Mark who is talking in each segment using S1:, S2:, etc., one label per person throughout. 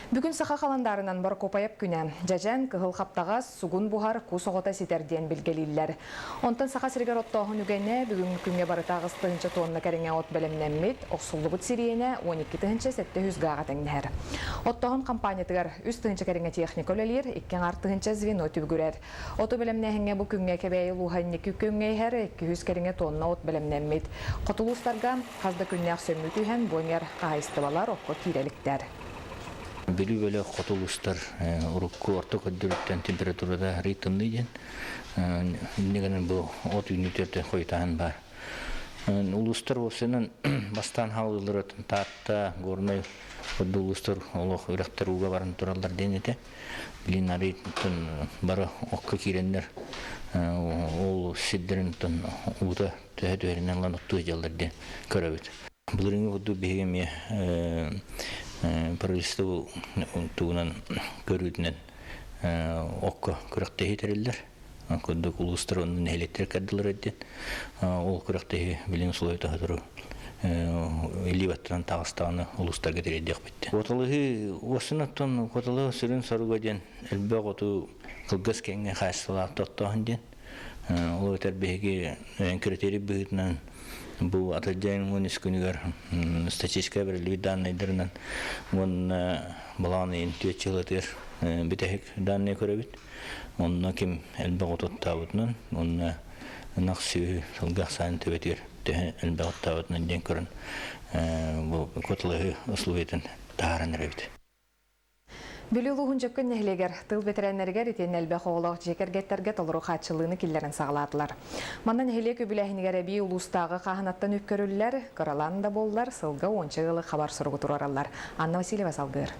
S1: Бүгін саха қаландарынан бар копайып күнә. Жажан кығыл қаптағас сугун бухар кусоғыта ситерден білгелейлер. Онтан саха сиргер оттоғын үгенне бүгін күнге барытағыз тығынча тонна кәріңе от бәлемнәммет, оқсулығыт сирiyene 12 тығынча 700 гаға тәңнәр. Оттоғын компаниятығар үз тығынча кәріңе техник өлелер, 2 ар тығынча звено түбгүрер. Оту бәлемнәхіңе бұл күнге кәбәйі луғанне күккөнге әр 200 кәріңе тонна от бәлемнәммет. Қотылыстарға қазды күннәқ сөмі түйен бойңер қағайыстыбалар оқы киреліктер.
S2: Били бөлө котулуштар урукку орто көддүрүттен температурада ритмный ден негенен бу от үнүтөрдө койтаан бар. Улустар осенен бастан халылыратын татта горной улустар олох үрөктөр уга барын туралар денете. Билин аритын бары окка киреннер ол сиддеринтен ута төһөдөрүнөн ланыктуу жалларды көрөбүт. Буларың уду бегеме правительство туунан көрүтүнөн окко күрөктөй терилер. Коддо улустар онун электрик кадылар эден. Ол күрөктөй билин слой тахыру. Эливаттан тагыстаганы улустарга теридек битти. Котолыгы осунаттан котолыгы сүрүн сарыгаден элбе коту кылгыс кеңге хасылап тоттоон ден. Ол өтөрбеги критерий быытынан бу атаден мунис күнүгөр статистика берилип данныйдырынан он баланы интуитчилатыр битек данный көрөбүт. Онна ким элбе гототтабытынан онна наксы сылгасан төбөтөр элбе готтабытынан ден көрөн бу котлыгы условиятын таарынырыбыт.
S1: Бүлілуғын жөккін нәхілегер тыл ветеринергер етен әлбе қоғылық жекергеттерге толыру қатшылығыны келлерін сағалатылар. Мандан нәхіле көбіләхінігер әбей ұлыстағы қағанаттан өпкөрілілер, қыраланында болылар, сылға 10 жылы қабар сұрғы тұраралар. Анна Васильева салғыр.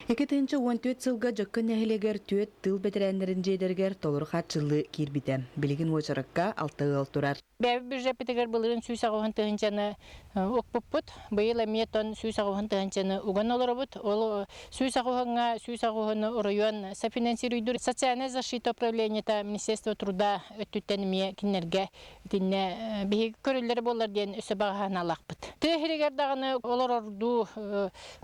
S3: 2014 сылға жөккін нәхілегер түйет тыл ветеринерін жейдергер толыру қатшылығы кербіті. Білігін ойшырыққа 6 ғыл тұрар.
S4: Бәбі бір жәпетігер бұлырын сүйсағуын тұғынчаны оқпыппыт. Бұйыл әметон сүйсағуын тұғынчаны ұған олар бұд. Ол сүйсағуын ұрайуан софинансируйдыр. Социальная защита управлениета Министерства труда өттүттәніме кенерге бейгі көрілері болар ден өсі бағаған алақ бұд. Түйхерегердағыны олар орду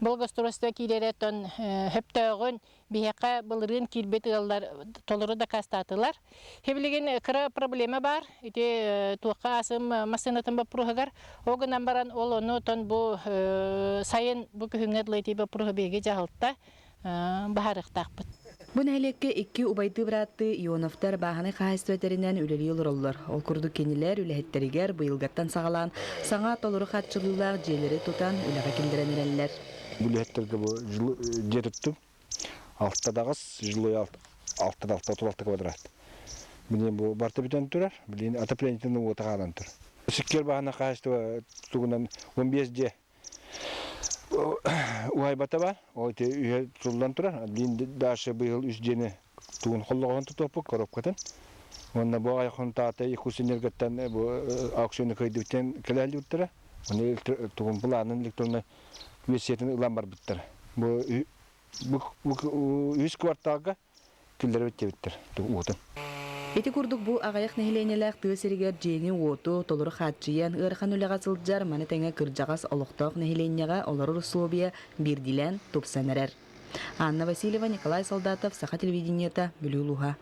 S4: болғастырысты кейлереттен хөптөғын бейіқа бұлырын келбеті алар толыры да кастатылар. Хебілеген қыра проблема бар. Туаққа асым масынатын ба пұрғығар. Оғынан баран ол оны тон бұл сайын бұл күхіңнер лайты ба пұрғы бейге жағылтта бағарықтақ бұд.
S3: Бұн әлекке 2 убайды біратты ионовтар бағаны қағыстуетерінен үлелі олар. Ол күрді кенілер үләхеттерігер бұйылғаттан сағалан саңа толыры қатшылылар желері тұтан үләға келдірен өрелілер.
S5: Үләхеттерге бұл жетіптім. Алтадағыз жылы алтыда квадрат. Білен бұл барты бүтен тұрар, білен отоплениятын отағадан тұр. Сүккер бағана қағыстыва тұғынан 15-де уай бата бар, ол үйе тұлдан тұрар. Білен дашы бұйыл үздені тұғын қолығын тұтопы көріп қатын. Онына бұл аяқын тағыта екусенергеттен аукционы көйді бүтен кәләлі бұттыра. Оны тұғын бұланын электронны өсетін ұлан бар бұттыр. Бұл үз кварталға күлдері бітте біттір ұғытын.
S3: Эти курдук бу агаяк нехленелек тысыргер жени оту толуру хатчыян ырхан үлега сылжар маны теңе кыржагас олокток нехленега олору условия бирдилен тупсанерер. Анна Васильева, Николай Солдатов, Саха телевидениета, Бүлүлуга.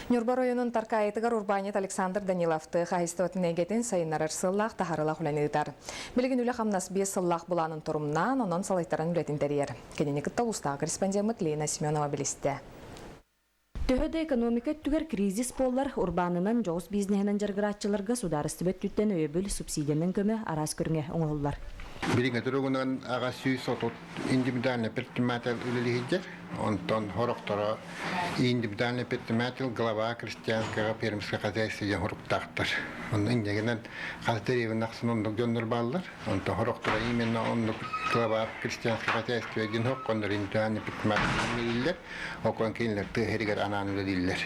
S1: Нюрба районун таркайытыгар урбанет Александр Даниловты хайстыватын эгетін сайынарар сыллах тахарылах үләнігітар. Білген үлі қамнас бес сыллах бұланын тұрымнан, онын салайттарын үлетін тәрер. Кенені күтті ұстағы корреспондент Лена Семенова білісті.
S3: Төһөдө экономика түгер кризис боллар урбанынан жоғыз бизнесінен жарғыратчыларға сударысты бөттүттен өйбіл субсидияның көмі арас көріңе оңылылар.
S6: Билинге тургунан агасүй сотут индивидуальный предприниматель үлелихиджер, онтон хороктора индивидуальный предприниматель глава крестьянского пермского хозяйства хоруктактар. Он индегенен хазтеревин нахсынындық жондар баллар, онтон хороктора именно он глава крестьянского хозяйства един хок, ондар индивидуальный предприниматель үлелилер, окон кейлер тыхеригер анан үлелилер.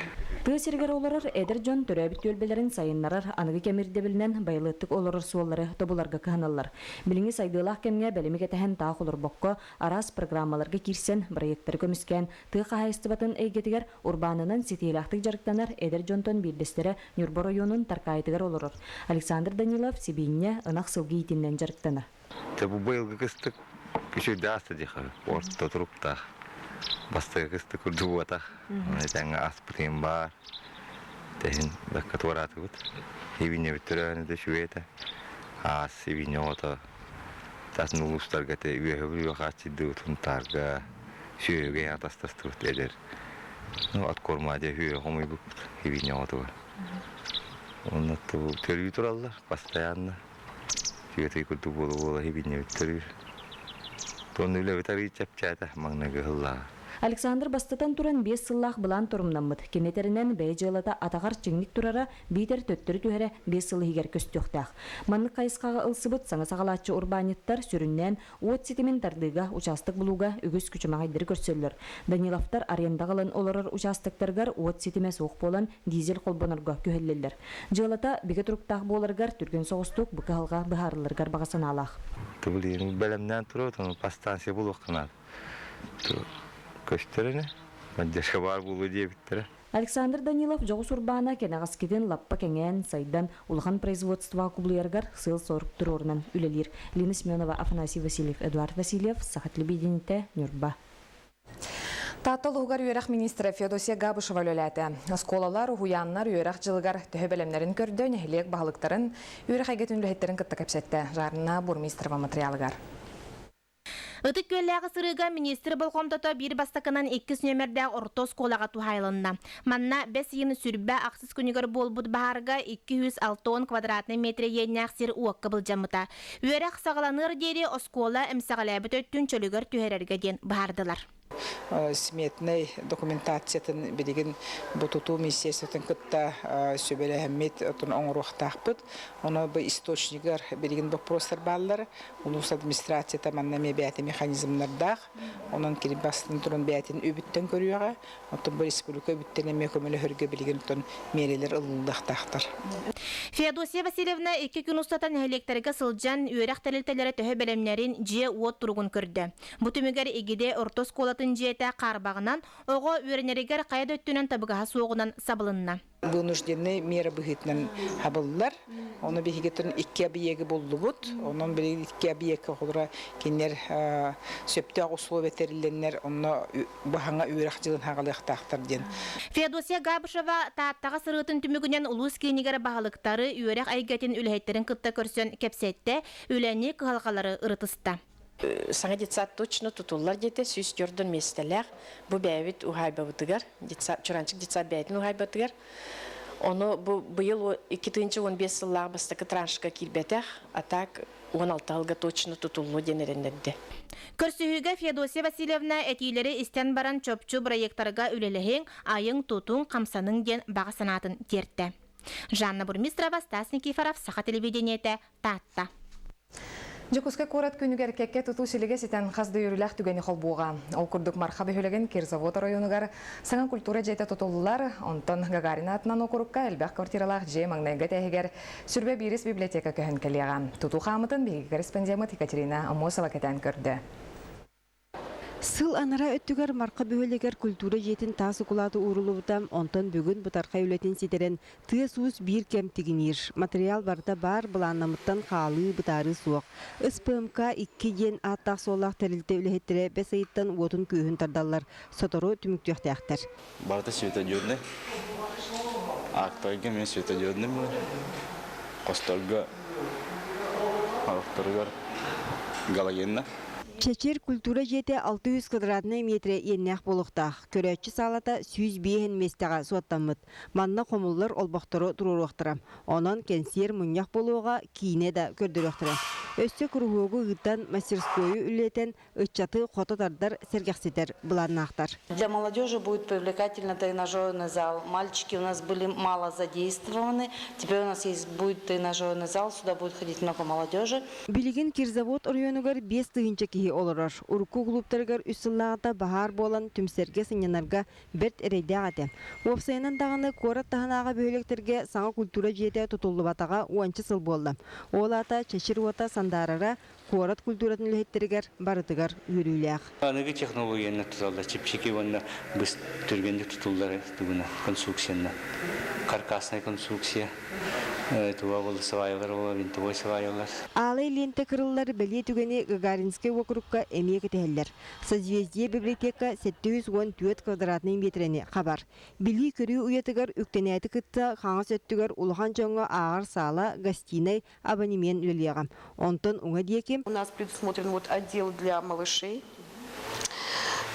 S3: Тысыргар оларар эдер жон төрөбіт өлбелерін сайынларар анығы кемірде білінен байлыттық оларар суолары тобуларға кыханалар. Біліңі сайдылақ кемге бәлемеге тәхін тақ олар боққа арас программаларға кирсен проекттар көміскен тыға хайыстыбатын әйгетігер урбанынан сетейлақтық жарықтанар эдер жонтон бирдестері Нюрба районун таркайтыгар оларар. Александр Данилов Сибинне ынақ сылғы итіннен жарықтанар.
S7: Bu bayılgı kıstık küçük de hasta diye ortada durup da bastı kıstık kurdu bu ata. Tanga aspirtin var. Tehin bakkat varatı bu. Evine bitirene de şu ete. As evine ota. Tas nuluslar gete üye kaçtı tutun targa. Şöyle ya tas tut eder. No at korma diye hüye homu bu evine ota. Onu da terbiye turallar pastayanla. Şöyle kurdu bu evine bitir. Tonuyla bitari çapçata magna gılla.
S3: Александр бастатан туран 5 сыллах былан турумнаммыт. Кенетеринен бәйжылата атағар чеңник турара битер төттөрі түһәрі 5 сылы хигер көстөқтақ. Манны қайысқаға ылсыбыт саңа сағалатчы урбаниттар сүріннен уот сетимен тардыға участық бұлуға үгіз күчімағайдыр көрсөллөр. Даниловтар арендағылын оларыр участықтаргар уот сетиме соқ болан дизель қолбонырға көхеллелер. Жылата биге тұруқтақ боларгар түрген соғыстық бұқалға бұхарылыргар бағасын алақ.
S7: Тубылин бәлемнен тұру, пастанция бұл оқынады. Көштеріне, мәддеші бар болу де біттірі.
S3: Александр Данилов жоғыс урбана кенағас кетен лаппа кеңен сайдан улхан производства кублыяргар сыл сорып тұрорынан үлелер. Лина Семенова, Афанасий Васильев, Эдуард Васильев, Сахат Лебедените, Нюрба.
S1: Таттыл угар үйрах министра Феодосия Габышева лөләті. Сколалар, уяннар үйрах жылығар төһебелемнерін көрді, нәхілек бағылықтарын үйрах әгетін үләхеттерін кітті кәпсетті. Жарына бурмистрова материалығар.
S8: Ытык көлләғы сырыға министр болғомдото бір бастакынан 2 нөмердәг ортос колаға тухайлынна. Манна 5 йыны сүрбә ақсыз күнігер болбуд бағарға 260 квадратный метр еннәқ сир уаққы бұл жамыта. Үйерақ сағаланыр дері оскола әмсағаләбі төттін чөлігер түхерерге ден бағардылар.
S9: Сметный документациятын билигин бутуту министерствотын кытта сөбеле хэммет отун оңруақтақпыт. Оны бұл источнигар билигин вопростар баллар. Улус администрацията манна мебияты механизмнардақ. Онын келіп бастын турын бияттен өбіттен көрüyorға. Отын бұл республика өбіттен әме көмілі хүрге билигин отын мерелер ылылдақтақтар.
S8: Феодосия Васильевна 2 күн ұстatan әлектерге сылжан үйерақ тәлілтелері төһі бәлемнерін же уот тұрғын көрді. Бұтымегер егеде ортос колатын жете қарбағынан оғы үйренерегер қайда өттінен табыға соғынан сабылынна.
S9: Вынужденный меры бігітінен хабылылар. Оны бігетін 2 объегі болды бұд. Оның бір 2 объегі қолыра кенер сөпті условия тәріленер оны бағаңа үйрақ жылын хағалықтақтар ден.
S8: Феодосия Габышева тааттаға сырғытын түмігінен ұлыс кейінігер бағалықтары үйрек әйгетін үләйттерін қытта көрсен кепсетті, үләне қығалғалары ұрытысты.
S10: Саңа детсат точно тутуллар дете сүйістөрден местелер. Бұ бәйвет ұғайба бұтығар, чуранчық детсат бәйдін ұғайба бұтығар. Оны бұйыл 2015 жыллағы бастықы траншқа келбетер, атак 16 жылға точно тутуллу денерендерді.
S8: Көрсүхігі Феодосия Васильевна әтейлері істен баран чөпчу проекттарға үлеліхен айың тутун қамсаның ден баға санатын терті. Жанна Бурмистрова, Стас Никифоров, Саха телевидениеті, Татта.
S1: Жекуске корат күнігер кекке тұту селеге сетен қазды үріләқ түгені қолбуға. Ол күрдік марқабы хөлеген Кирзавод районығар саңа культура жайта тұтылылар, онтан Гагарина атынан оқырыққа әлбәқ квартиралақ же маңнайға тәйгер сүрбе бирис библиотека көхін кәлеға. Тұту қамытын бейгі корреспондент Екатерина Амосова кәтен көрді.
S11: Сыл анара өттігер марқа бөхөлегер культура жетін тасы кулаты урулубутам, онтан бүгін бұтарқа үлетін сетерен тыя суыз бір кем тігінер. Материал барда бар бұланнамыттан қалы бұтары суық. СПМК 2 ден аттақ солақ тәрілті үліхеттері бәс айыттан отын күйін тардалар. Сотору түміктіяқтар.
S12: Барда светодиодный. Ақтайға мен светодиодный мұр. Қостарға ақтарғар галогенна.
S11: Чечер культура жете 600 квадратный метре еннәқ болуқтақ. Көрәтші салата 100 местеға суаттамыд. Манна қомыллар олбақтыры тұруруқтыра. Онан кенсер мұняқ болуға кейіне да көрдіріқтыра. Өсті күрғуғы ғыттан мастерскойы үлетен ұтчаты қотатардар сергексетер бұланнақтар.
S13: Для молодежи будет привлекательно тренажерный зал. Мальчики у нас были мало задействованы. Теперь у нас будет тренажерный зал. Сюда будет ходить много молодежи.
S11: Билеген Кирзавод районығар 5 тыгынча кихи олырар. Урку клубтаргар үсіллағата бағар болан түмсерге сынянарға берт әрейді ағады. Опсайынан дағаны корат тағынаға бөйлектерге саңа культура жете тұтылы батаға 10 сыл болды. Олата Чешир ота сандарара куорат культуратын үлэхеттеригер барытыгар үрүүлээх.
S14: Аныгы технологияны туталда чипчики ванна быс түргенде тутулдары тугуна конструкцияна. Каркасная конструкция. Туа волосовайлар, винтовой свайлар.
S11: Алай ленте кырыллар беле түгени Гагаринский округка эмие кетеллер. Созвездие библиотека 714 квадратный метрени хабар. Били көрүү уятыгар үктенети кытта хаңа сөттүгөр улахан жоңго агар сала гостиной абонемент үлелегам. Онтон уңа диеким.
S15: У нас предусмотрен вот отдел для малышей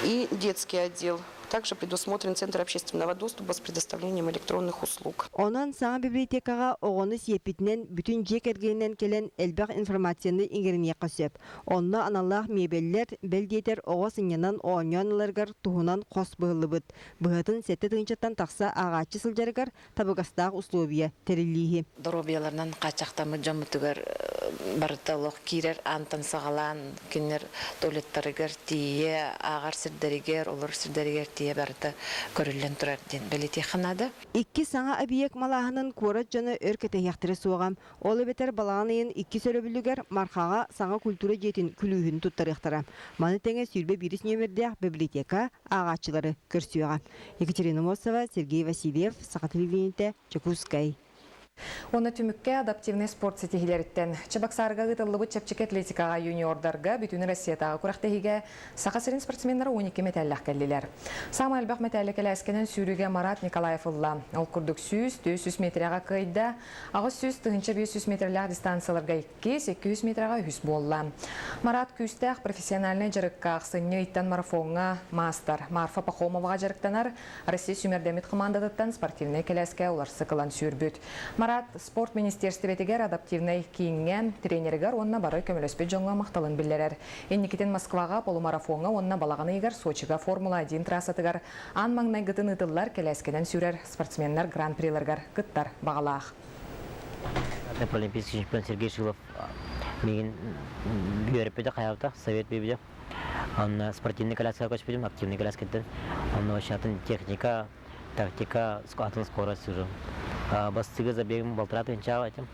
S15: и детский отдел. Также предусмотрен центр общественного доступа с предоставлением электронных услуг.
S11: Онан саңа библиотекага оғыны сиепитнен бүтін жек әргенен келен әлбәқ информацияны иңгеріне қосып. Онна аналлах мебеллер белдетер оға сынянан оңяныларгар туғынан қос бұғылы бұд. Бұғытын сәтті тыңчаттан тақса ағачы сылжарыгар табығастағы условия терелігі.
S10: Доробияларынан қачақтамы жамытыгар барыталық кирер антан сағалан кенер туалеттарыгар тие ағар сірдерігер, олар сірдерігер тие барыты көрілен тұрар ден белеті қанады.
S11: Икки саңа абиек малағының көрат жаны өркеті яқтыры соғам. Олы бетер балағанайын икки сөрөбілігер марқаға саңа культура жетін күлігін тұттар яқтырам. Маны тәңе сүрбе біріс нөмірде библиотека ағачылары көрсуяға. Екатерина Мосова, Сергей Васильев, Сақа телевидениеті, Чекускай.
S1: Оны түмікке адаптивный спорт сетихилеріттен. Чабақсарға ғытылы бұд чапчик атлетикаға юниордарға бүтіні Россиятаға құрақтығыға сақасырын спортсмендері 12 метәлләқ кәлілер. Сама әлбәқ метәлі кәләскенен сүріге Марат Николаевылла. Ол күрдік 100-200 метріға қойды, ағыз 100-500 метрләқ дистанцияларға 200 метріға 100 болла. Марат күстәқ профессиональный жарыққа ақсыны иттан марафонға мастер Марфа Пахомоваға жарықтанар Россия сүмердемет командадаттан спортивный кәләске олар сықылан сүрбіт. Марат спорт министерстветігер адаптивный кейінген тренергер онна бары көмілөспет жоңға мақталын білдерер. Енникетен Москваға полумарафонға онна балағаны егер Сочиға Формула-1 трассатығар ан маңнай ғытын ұтылар келәскеден сүрер спортсменнер гран-приларгар ғыттар бағалақ.
S16: Олимпийский чемпион Сергей Шилов меген үйеріппеді қаяқта, совет бейбіде. Он спортивный коляска көшпедім, активный коляскеттен. Он вообще техника, тактика, атын скорость уже. Бастыгы забегім болтыра төнчау айтым.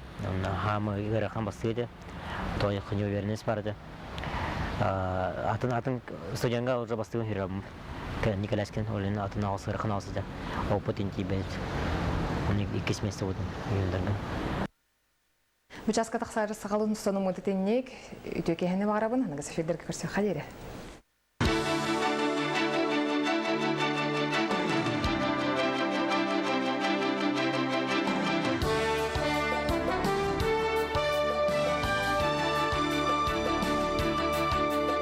S16: Хамы играхан бастыгы той неуверенность барды. Атын студентға уже бастыгын жүрабым. Николяскин олен атын аусы ырқын ауысыда. Опыт инти бәлет. Он 2 месяца өтін үйіндірді.
S1: Участка тақсары сағалын ұстаным өтетеннек, үтекехені бағарабын, анығы сәфелдерге көрсе қадері.